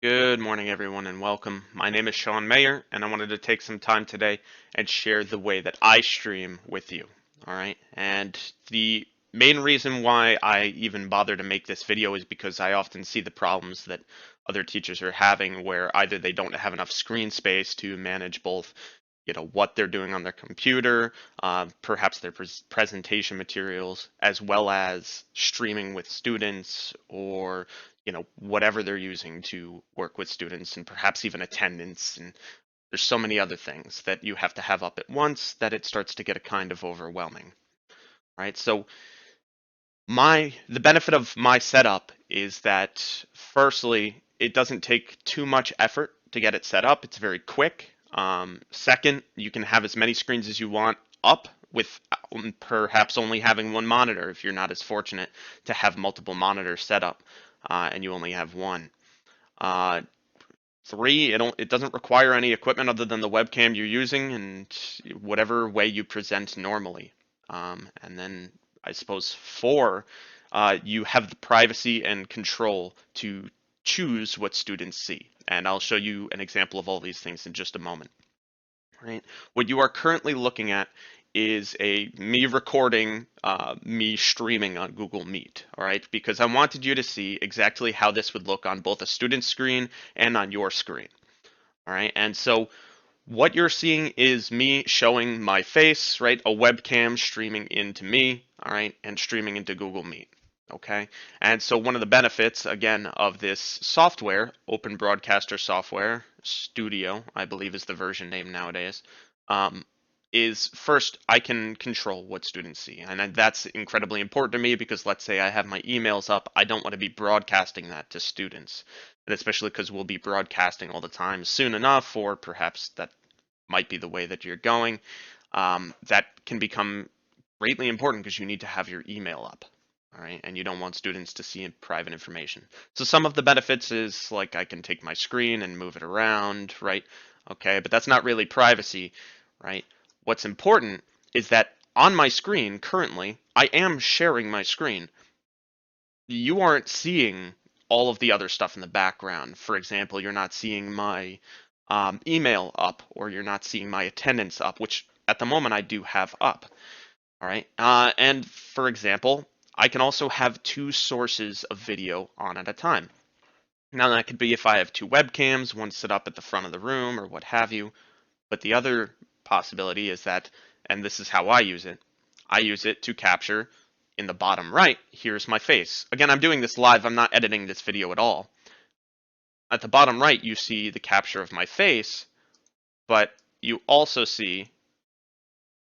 Good morning, everyone, and welcome. My name is Sean Mayer, and I wanted to take some time today and share the way that I stream with you. All right. And the main reason why I even bother to make this video is because I often see the problems that other teachers are having where either they don't have enough screen space to manage both, what they're doing on their computer, perhaps their presentation materials, as well as streaming with students or whatever they're using to work with students and perhaps even attendance. And there's so many other things that you have to have up at once that it starts to get a kind of overwhelming, right? So the benefit of my setup is that firstly, it doesn't take too much effort to get it set up. It's very quick. Second, you can have as many screens as you want up with perhaps only having one monitor if you're not as fortunate to have multiple monitors set up and you only have one. Uh, Three, it doesn't require any equipment other than the webcam you're using and whatever way you present normally. And then I suppose four, you have the privacy and control to choose what students see. And I'll show you an example of all these things in just a moment. Right? What you are currently looking at is me recording me streaming on Google Meet, all right? Because I wanted you to see exactly how this would look on both a student's screen and on your screen, all right? And so what you're seeing is me showing my face, right? A webcam streaming into me, all right, and streaming into Google Meet. Okay. And so one of the benefits, again, of this software, Open Broadcaster Software Studio, I believe is the version name nowadays, um, is first I can control what students see. And that's incredibly important to me because let's say I have my emails up, I don't want to be broadcasting that to students. And especially because we'll be broadcasting all the time soon enough, or perhaps that might be the way that you're going. That can become greatly important because you need to have your email up. All right, and you don't want students to see private information. So some of the benefits is like I can take my screen and move it around, right? Okay, but that's not really privacy, right? What's important is that on my screen currently, I am sharing my screen. You aren't seeing all of the other stuff in the background. For example, you're not seeing my email up, or you're not seeing my attendance up, which at the moment I do have up. All right. And for example, I can also have two sources of video on at a time. Now, that could be if I have two webcams, one set up at the front of the room or what have you. But the other possibility is that, and this is how I use it to capture in the bottom right, here's my face. Again, I'm doing this live, I'm not editing this video at all. At the bottom right, you see the capture of my face, but you also see,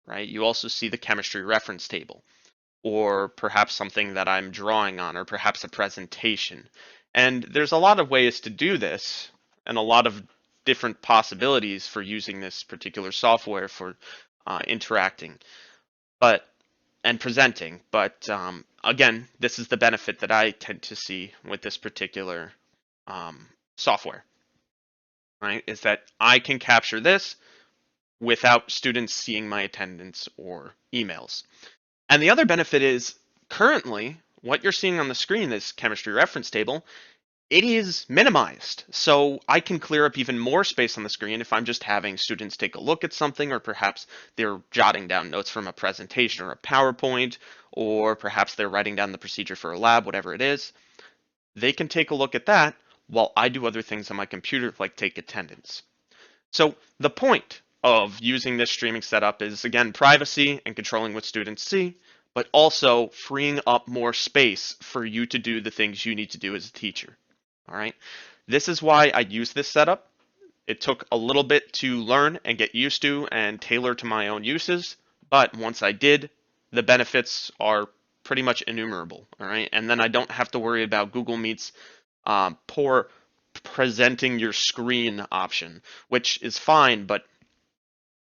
right, you also see the chemistry reference table, or perhaps something that I'm drawing on, or perhaps a presentation. And there's a lot of ways to do this, and a lot of different possibilities for using this particular software for interacting, but and presenting. But again, this is the benefit that I tend to see with this particular software, right? Is that I can capture this without students seeing my attendance or emails. And the other benefit is currently what you're seeing on the screen, this chemistry reference table, it is minimized. So I can clear up even more space on the screen if I'm just having students take a look at something, or perhaps they're jotting down notes from a presentation or a PowerPoint, or perhaps they're writing down the procedure for a lab, whatever it is. They can take a look at that while I do other things on my computer, like take attendance. So the point of using this streaming setup is, again, privacy and controlling what students see, but also freeing up more space for you to do the things you need to do as a teacher. All right. This is why I use this setup. It took a little bit to learn and get used to and tailor to my own uses, but once I did, the benefits are pretty much innumerable. All right. And then I don't have to worry about Google Meet's poor presenting your screen option, which is fine, but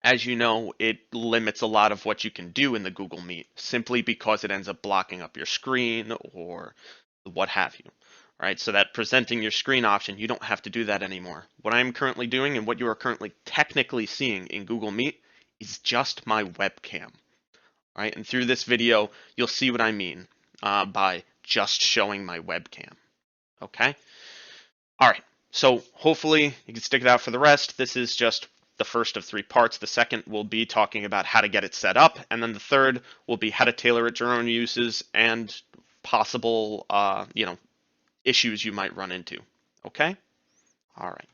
as you know, it limits a lot of what you can do in the Google Meet simply because it ends up blocking up your screen or what have you. Right? So that presenting your screen option, you don't have to do that anymore. What I'm currently doing and what you are currently technically seeing in Google Meet is just my webcam. Right? And through this video, you'll see what I mean by just showing my webcam. Okay? All right. So hopefully you can stick it out for the rest. This is just the first of 3 parts. The second will be talking about how to get it set up, and then the third will be how to tailor it to your own uses and possible, issues you might run into. Okay? All right.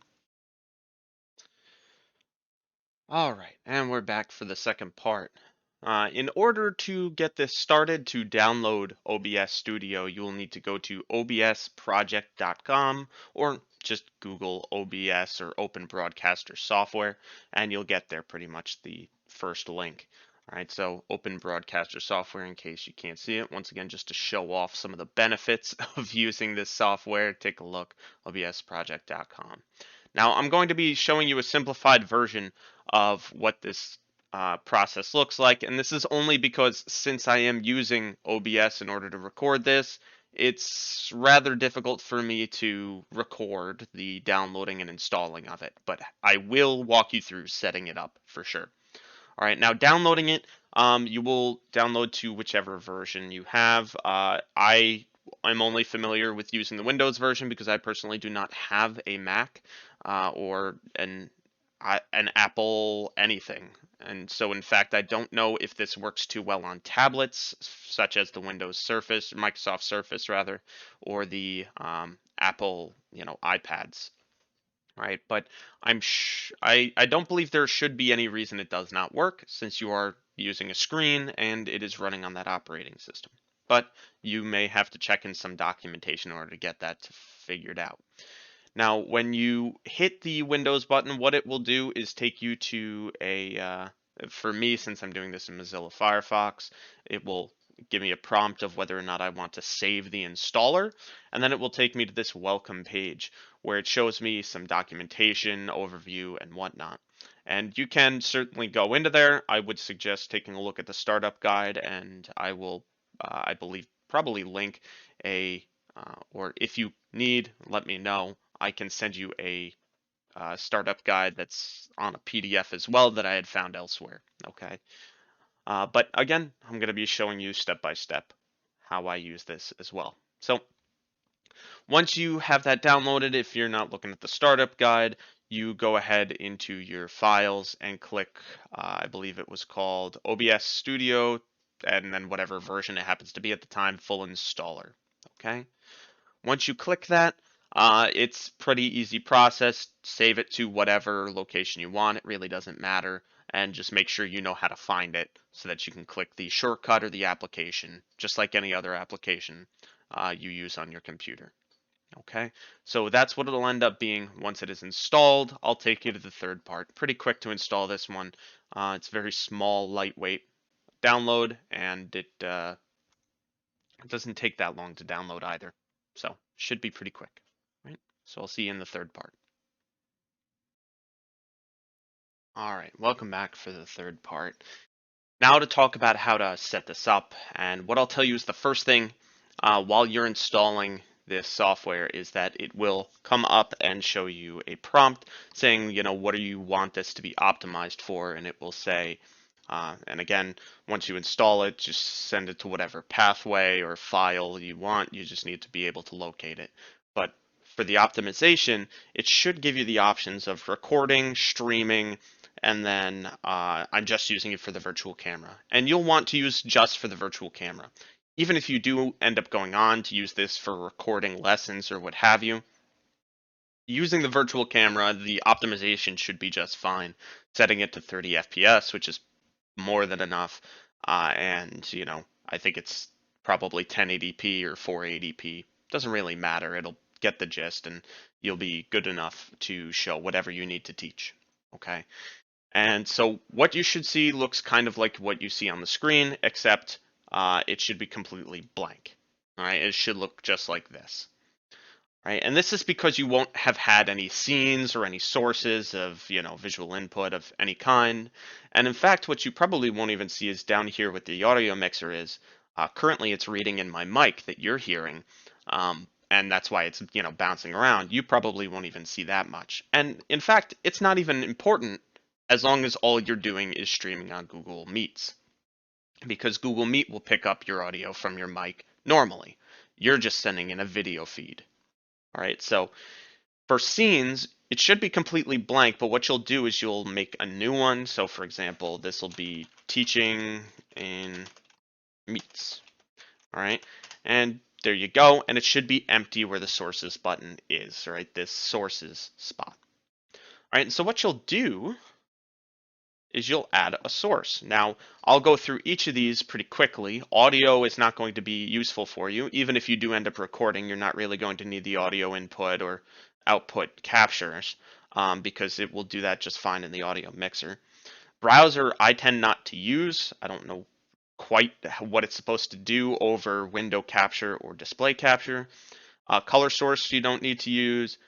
All right, and we're back for the second part. In order to get this started, to download OBS Studio, you will need to go to obsproject.com or just Google OBS or Open Broadcaster Software, and you'll get there pretty much the first link. All right, so Open Broadcaster Software, in case you can't see it, once again, just to show off some of the benefits of using this software, take a look, obsproject.com. Now, I'm going to be showing you a simplified version of what this process looks like. And this is only because since I am using OBS in order to record this, it's rather difficult for me to record the downloading and installing of it. But I will walk you through setting it up for sure. All right, now downloading it, you will download to whichever version you have. I'm only familiar with using the Windows version because I personally do not have a Mac or an Apple anything. And so, in fact, I don't know if this works too well on tablets, such as the Windows Surface, Microsoft Surface rather, or the Apple, iPads. Right, but I don't believe there should be any reason it does not work since you are using a screen and it is running on that operating system. But you may have to check in some documentation in order to get that figured out. Now, when you hit the Windows button, what it will do is take you to for me, since I'm doing this in Mozilla Firefox, it will give me a prompt of whether or not I want to save the installer, and then it will take me to this welcome page where it shows me some documentation, overview, and whatnot. And you can certainly go into there. I would suggest taking a look at the startup guide, and I will, I believe, probably link or if you need, let me know. I can send you a startup guide that's on a PDF as well that I had found elsewhere. Okay. But again, I'm going to be showing you step by step how I use this as well. So once you have that downloaded, if you're not looking at the startup guide, you go ahead into your files and click, I believe it was called OBS Studio, and then whatever version it happens to be at the time, full installer. Okay. Once you click that, it's pretty easy process. Save it to whatever location you want. It really doesn't matter. And just make sure you know how to find it so that you can click the shortcut or the application, just like any other application you use on your computer. Okay, so that's what it'll end up being once it is installed. I'll take you to the third part. Pretty quick to install this one. It's very small, lightweight download, and it doesn't take that long to download either. So should be pretty quick, right? So I'll see you in the third part. All right, welcome back for the third part. Now to talk about how to set this up, and what I'll tell you is the first thing while you're installing this software is that it will come up and show you a prompt saying, what do you want this to be optimized for, and it will say, and again, once you install it, just send it to whatever pathway or file you want. You just need to be able to locate it. But for the optimization, it should give you the options of recording, streaming, and then I'm just using it for the virtual camera. And you'll want to use just for the virtual camera. Even if you do end up going on to use this for recording lessons or what have you, using the virtual camera, the optimization should be just fine. Setting it to 30 FPS, which is more than enough. And, I think it's probably 1080p or 480p. Doesn't really matter. It'll get the gist and you'll be good enough to show whatever you need to teach. Okay. And so what you should see looks kind of like what you see on the screen, except it should be completely blank. All right. It should look just like this. Right, and this is because you won't have had any scenes or any sources of, visual input of any kind. And in fact, what you probably won't even see is down here with the audio mixer is currently it's reading in my mic that you're hearing. And that's why it's, bouncing around. You probably won't even see that much. And in fact, it's not even important as long as all you're doing is streaming on Google Meets. Because Google Meet will pick up your audio from your mic normally. You're just sending in a video feed. All right, so For scenes, it should be completely blank, but what you'll do is you'll make a new one. So for example, this will be teaching in meets. All right. And there you go. And it should be empty where the sources button is, right? This sources spot. All right. And so what you'll do is you'll add a source. Now, I'll go through each of these pretty quickly. Audio is not going to be useful for you. Even if you do end up recording, you're not really going to need the audio input or output captures because it will do that just fine in the audio mixer. Browser, I tend not to use. I don't know quite what it's supposed to do over window capture or display capture. Color source, you don't need to use.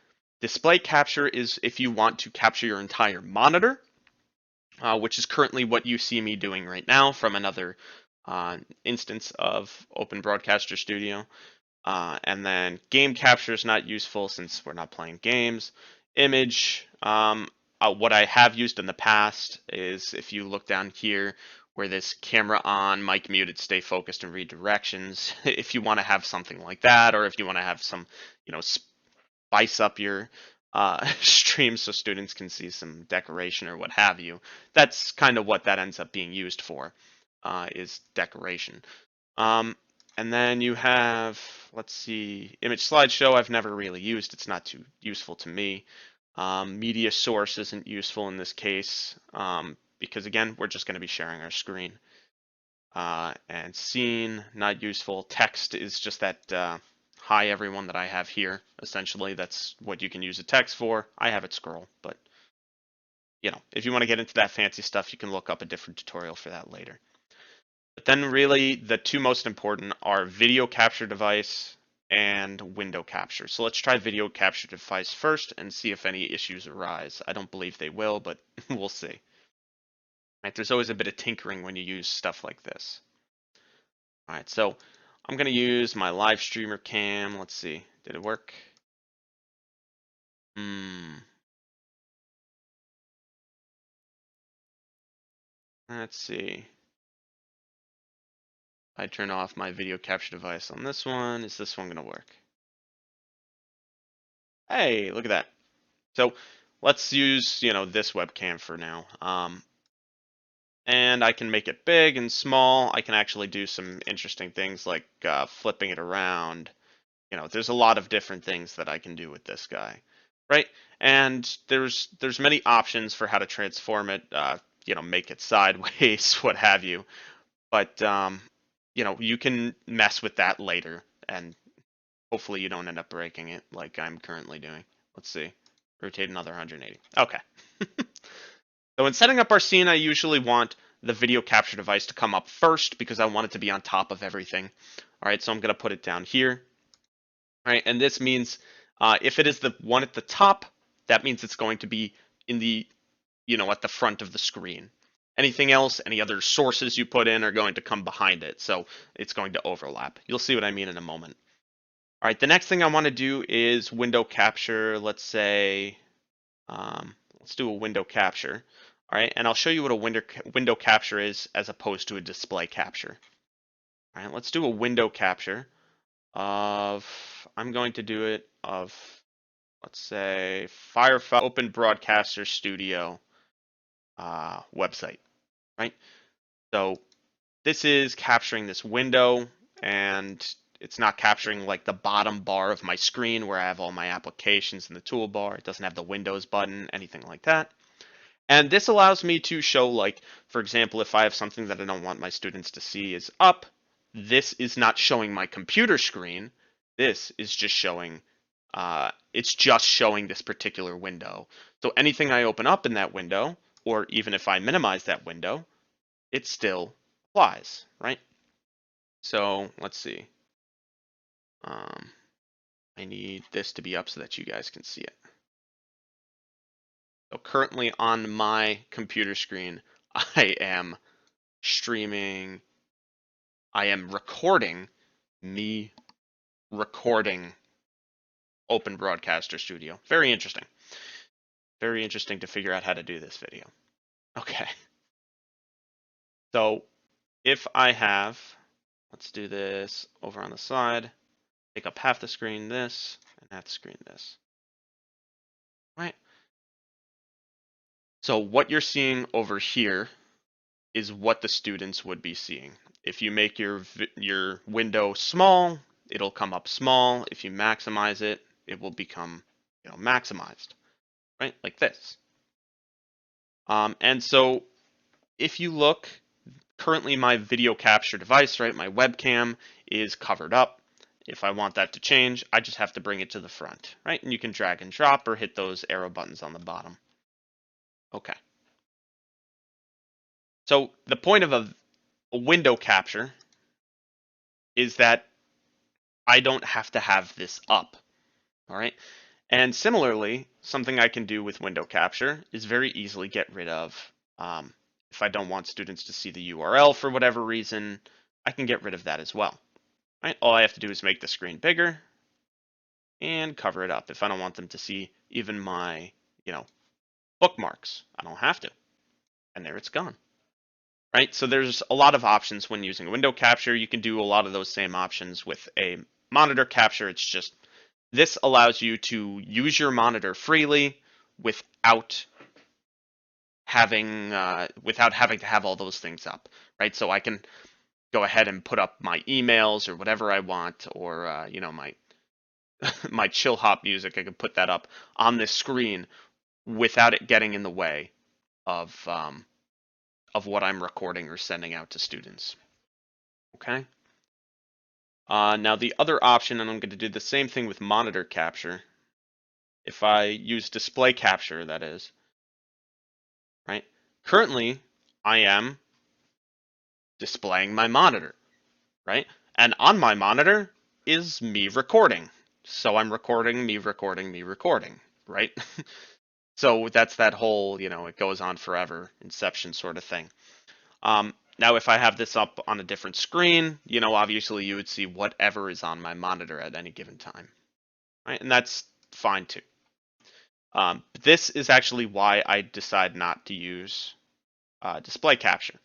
Display capture is if you want to capture your entire monitor, which is currently what you see me doing right now from another instance of Open Broadcaster Studio. And then game capture is not useful since we're not playing games. Image, what I have used in the past is if you look down here where this camera on, mic muted, stay focused, and read directions, if you want to have something like that, or if you want to have some, spice up your stream so students can see some decoration or what have you. That's kind of what that ends up being used for, is decoration. And then you have, let's see, image slideshow. I've never really used. It's not too useful to me. Media source isn't useful in this case because, again, we're just going to be sharing our screen. And scene, not useful. Text is just that hi everyone that I have here. Essentially, that's what you can use a text for. I have it scroll, but if you want to get into that fancy stuff, you can look up a different tutorial for that later. But then really the two most important are video capture device and window capture. So let's try video capture device first and see if any issues arise. I don't believe they will, but we'll see. Right, there's always a bit of tinkering when you use stuff like this. All right, so I'm going to use my live streamer cam. Let's see. Did it work? Let's see. I turn off my video capture device on this one. Is this one going to work? Hey, look at that. So let's use, this webcam for now. And I can make it big and small. I can actually do some interesting things like flipping it around. There's a lot of different things that I can do with this guy, right? And there's many options for how to transform it. Make it sideways, what have you. But you can mess with that later, and hopefully you don't end up breaking it like I'm currently doing. Let's see. Rotate another 180. Okay. So in setting up our scene, I usually want the video capture device to come up first because I want it to be on top of everything. All right, so I'm going to put it down here. All right, and this means if it is the one at the top, that means it's going to be in the, at the front of the screen. Anything else, any other sources you put in are going to come behind it, so it's going to overlap. You'll see what I mean in a moment. All right, the next thing I want to do is window capture. Let's say, let's do a window capture. All right, and I'll show you what a window capture is as opposed to a display capture. All right, let's do a window capture of, I'm going to do it of, let's say, Firefox Open Broadcaster Studio website, right? So this is capturing this window, and it's not capturing like the bottom bar of my screen where I have all my applications in the toolbar. It doesn't have the Windows button, anything like that. And this allows me to show, like, for example, if I have something that I don't want my students to see is up, this is not showing my computer screen. This is just showing, it's just showing this particular window. So anything I open up in that window, or even if I minimize that window, it still applies, right? So let's see. I need this to be up so that you guys can see it. So currently on my computer screen, I am streaming, I am recording me recording Open Broadcaster Studio. Very interesting. Very interesting to figure out how to do this video. Okay. So if I have, let's do this over on the side, take up half the screen this, and half the screen this. So what you're seeing over here is what the students would be seeing. If you make your window small, it'll come up small. If you maximize it, it will become, maximized, right? Like this. And so if you look, currently my video capture device, right, my webcam is covered up. If I want that to change, I just have to bring it to the front, right? And you can drag and drop or hit those arrow buttons on the bottom. Okay. So the point of a window capture is that I don't have to have this up, all right? And similarly, something I can do with window capture is very easily get rid of, if I don't want students to see the URL for whatever reason, I can get rid of that as well, right? All I have to do is make the screen bigger and cover it up. If I don't want them to see even my, bookmarks, I don't have to. And there it's gone. Right? So there's a lot of options when using window capture. You can do a lot of those same options with a monitor capture. It's just this allows you to use your monitor freely without having to have all those things up, right? So I can go ahead and put up my emails or whatever I want, or my my chill hop music. I can put that up on this screen without it getting in the way of what I'm recording or sending out to students. Okay. Now the other option, and I'm going to do the same thing with monitor capture. If I use display capture, that is, right? Currently, I am displaying my monitor, right? And on my monitor is me recording. So I'm recording, me recording, me recording, right? So that's that whole, it goes on forever, Inception sort of thing. Now, if I have this up on a different screen, obviously you would see whatever is on my monitor at any given time, right? And that's fine too. This is actually why I decide not to use display capture.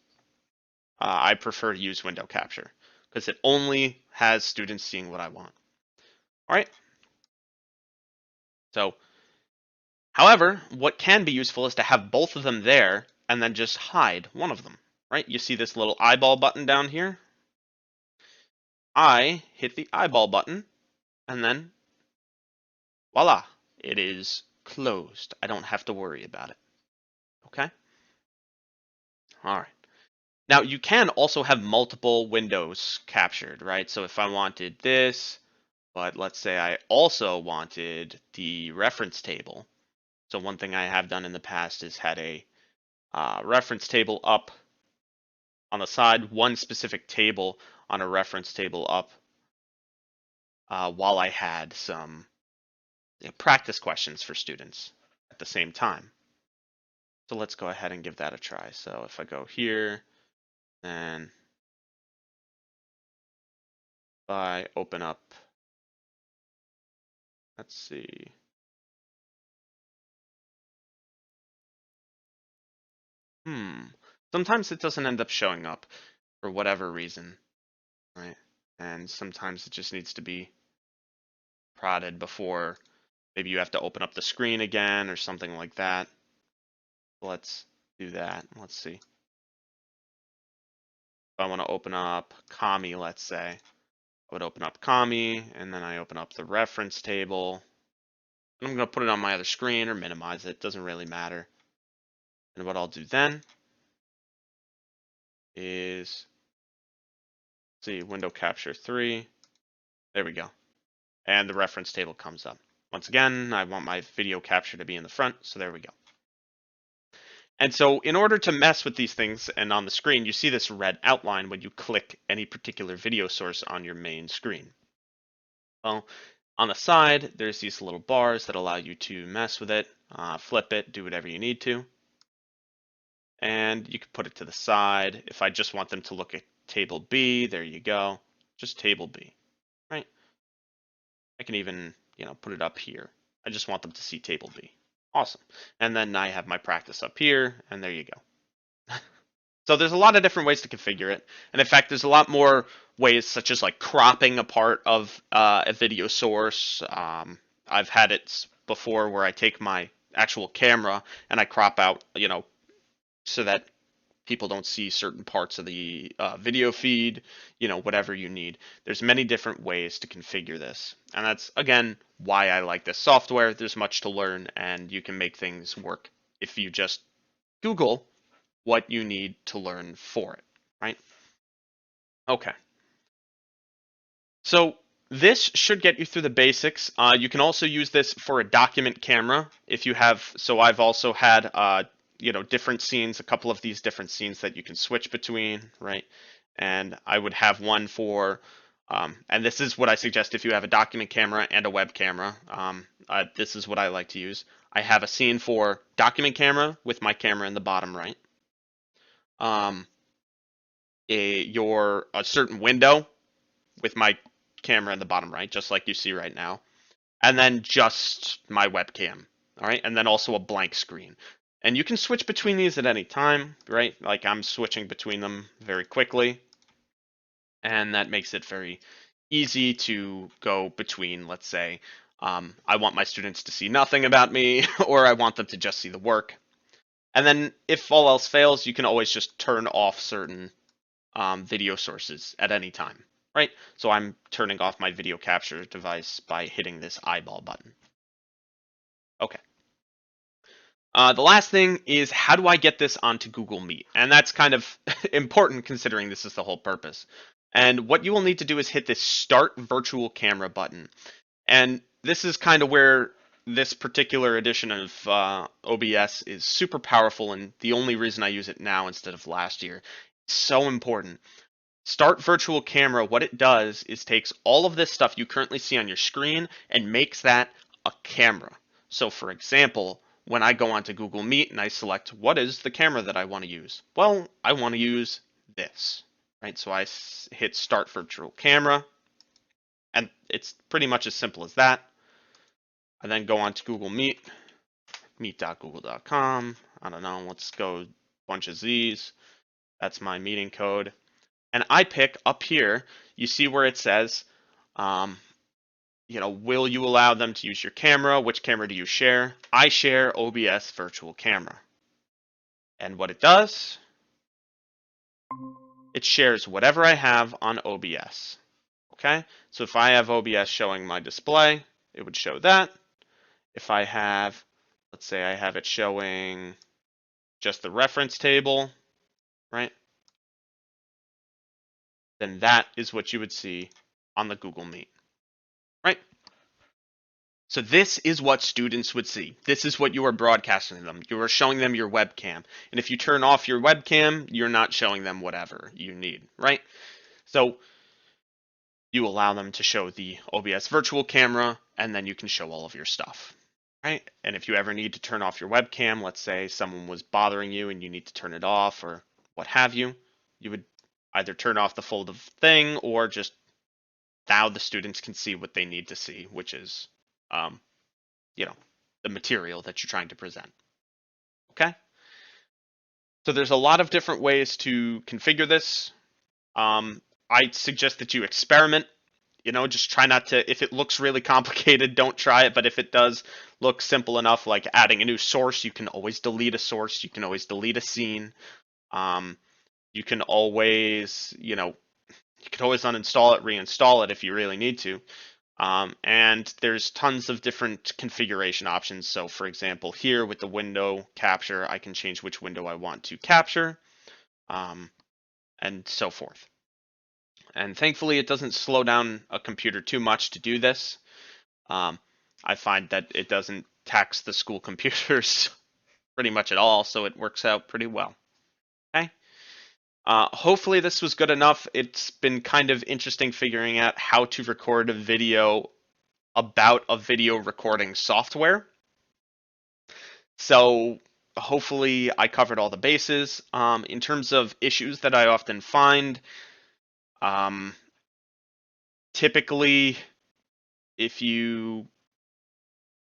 I prefer to use window capture because it only has students seeing what I want. All right. So, however, what can be useful is to have both of them there and then just hide one of them, right? You see this little eyeball button down here? I hit the eyeball button and then voila, it is closed. I don't have to worry about it. Okay? All right. Now, you can also have multiple windows captured, right? So if I wanted this, but let's say I also wanted the reference table. So one thing I have done in the past is had a reference table up on the side, one specific table on a reference table up while I had some practice questions for students at the same time. So let's go ahead and give that a try. So if I go here, and if I open up, let's see. Sometimes it doesn't end up showing up for whatever reason, right? And sometimes it just needs to be prodded before maybe you have to open up the screen again or something like that. Let's do that. Let's see. If I want to open up Kami, let's say, I would open up Kami and then I open up the reference table. And I'm going to put it on my other screen or minimize it. Doesn't really matter. And what I'll do then is, see, window capture 3. There we go. And the reference table comes up. Once again, I want my video capture to be in the front, so there we go. And so in order to mess with these things, and on the screen, you see this red outline when you click any particular video source on your main screen. Well, on the side, there's these little bars that allow you to mess with it, flip it, do whatever you need to. And you can put it to the side. If I just want them to look at table B, there you go. Just table B, right? I can even, put it up here. I just want them to see table B. Awesome. And then I have my practice up here, and there you go. So there's a lot of different ways to configure it. And in fact, there's a lot more ways, such as like cropping a part of a video source. I've had it before where I take my actual camera and I crop out, so that people don't see certain parts of the video feed, whatever you need. There's many different ways to configure this. And that's, again, why I like this software. There's much to learn, and you can make things work if you just Google what you need to learn for it, right? Okay. So this should get you through the basics. You can also use this for a document camera if you have. So I've also had, different scenes, a couple of these different scenes that you can switch between, right? And I would have one for, and this is what I suggest if you have a document camera and a web camera. This is what I like to use. I have a scene for document camera with my camera in the bottom right. A certain window with my camera in the bottom right, just like you see right now, and then just my webcam, all right, and then also a blank screen. And you can switch between these at any time, right? Like I'm switching between them very quickly, and that makes it very easy to go between, let's say, I want my students to see nothing about me, or I want them to just see the work. And then if all else fails, you can always just turn off certain video sources at any time, right? So I'm turning off my video capture device by hitting this eyeball button. Okay. The last thing is, how do I get this onto Google Meet? And that's kind of important considering this is the whole purpose. And what you will need to do is hit this Start Virtual Camera button. And this is kind of where this particular edition of OBS is super powerful, and the only reason I use it now instead of last year. It's so important. Start Virtual Camera, what it does is takes all of this stuff you currently see on your screen and makes that a camera. So for example, when I go onto Google Meet and I select what is the camera that I want to use, well, I want to use this, right? So I hit Start Virtual Camera, and it's pretty much as simple as that. I then go on to Google Meet, meet.google.com. I don't know, let's go bunch of Z's. That's my meeting code. And I pick up here, you see where it says, will you allow them to use your camera? Which camera do you share? I share OBS Virtual Camera. And what it does, it shares whatever I have on OBS. Okay, so if I have OBS showing my display, it would show that. If I have, let's say I have it showing just the reference table, right? Then that is what you would see on the Google Meet, right? So this is what students would see. This is what you are broadcasting to them. You are showing them your webcam. And if you turn off your webcam, you're not showing them whatever you need, right? So you allow them to show the OBS virtual camera, and then you can show all of your stuff, right? And if you ever need to turn off your webcam, let's say someone was bothering you and you need to turn it off or what have you, you would either turn off the full thing or just now the students can see what they need to see, which is the material that you're trying to present. Okay? So there's a lot of different ways to configure this. I suggest that you experiment. Just try not to, if it looks really complicated, don't try it. But if it does look simple enough, like adding a new source, you can always delete a source. You can always delete a scene. You can always, you can always uninstall it, reinstall it if you really need to. And there's tons of different configuration options. So for example, here with the window capture, I can change which window I want to capture, and so forth. And thankfully, it doesn't slow down a computer too much to do this. I find that it doesn't tax the school computers pretty much at all, so it works out pretty well. Okay. Hopefully this was good enough. It's been kind of interesting figuring out how to record a video about a video recording software. So hopefully I covered all the bases. In terms of issues that I often find, typically if you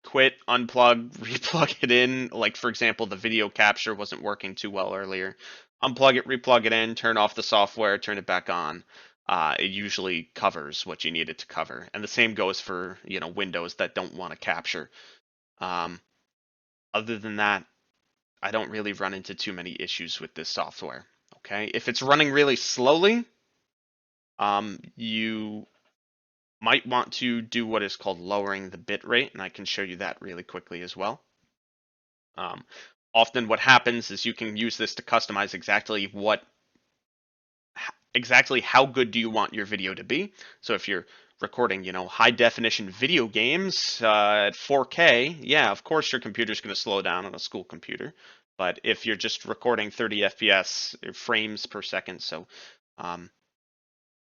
quit, unplug, replug it in, like for example, the video capture wasn't working too well earlier, unplug it, replug it in, turn off the software, turn it back on. It usually covers what you need it to cover. And the same goes for, Windows that don't want to capture. Other than that, I don't really run into too many issues with this software. Okay, if it's running really slowly, you might want to do what is called lowering the bit rate, and I can show you that really quickly as well. Um, Often what happens is you can use this to customize exactly how good do you want your video to be. So if you're recording, high definition video games at 4K, yeah, of course your computer's going to slow down on a school computer. But if you're just recording 30 FPS frames per second, so um,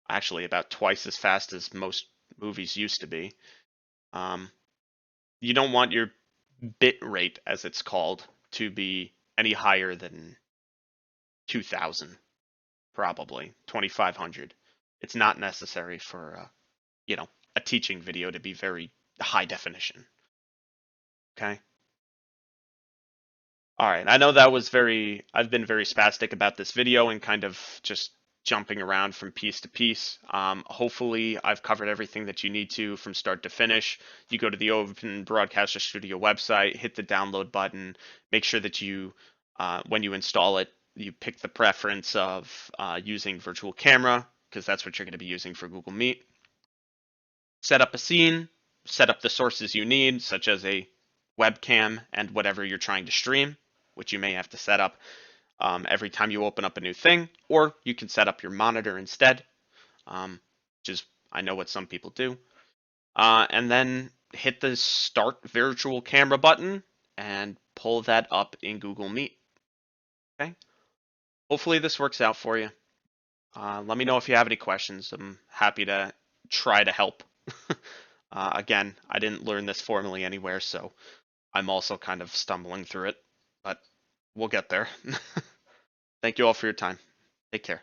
actually about twice as fast as most movies used to be, um, you don't want your bit rate, as it's called, to be any higher than 2000, probably 2500. It's not necessary for a teaching video to be very high definition. Okay. All right. I know I've been very spastic about this video and kind of just jumping around from piece to piece. Hopefully I've covered everything that you need to from start to finish. You go to the Open Broadcaster Studio website, hit the download button, make sure that when you install it, you pick the preference of using virtual camera, because that's what you're going to be using for Google Meet. Set up a scene, set up the sources you need, such as a webcam and whatever you're trying to stream, which you may have to set up every time you open up a new thing, or you can set up your monitor instead, which is, I know what some people do. And then hit the Start Virtual Camera button and pull that up in Google Meet. Okay. Hopefully this works out for you. Let me know if you have any questions. I'm happy to try to help. Again, I didn't learn this formally anywhere, so I'm also kind of stumbling through it, but we'll get there. Thank you all for your time. Take care.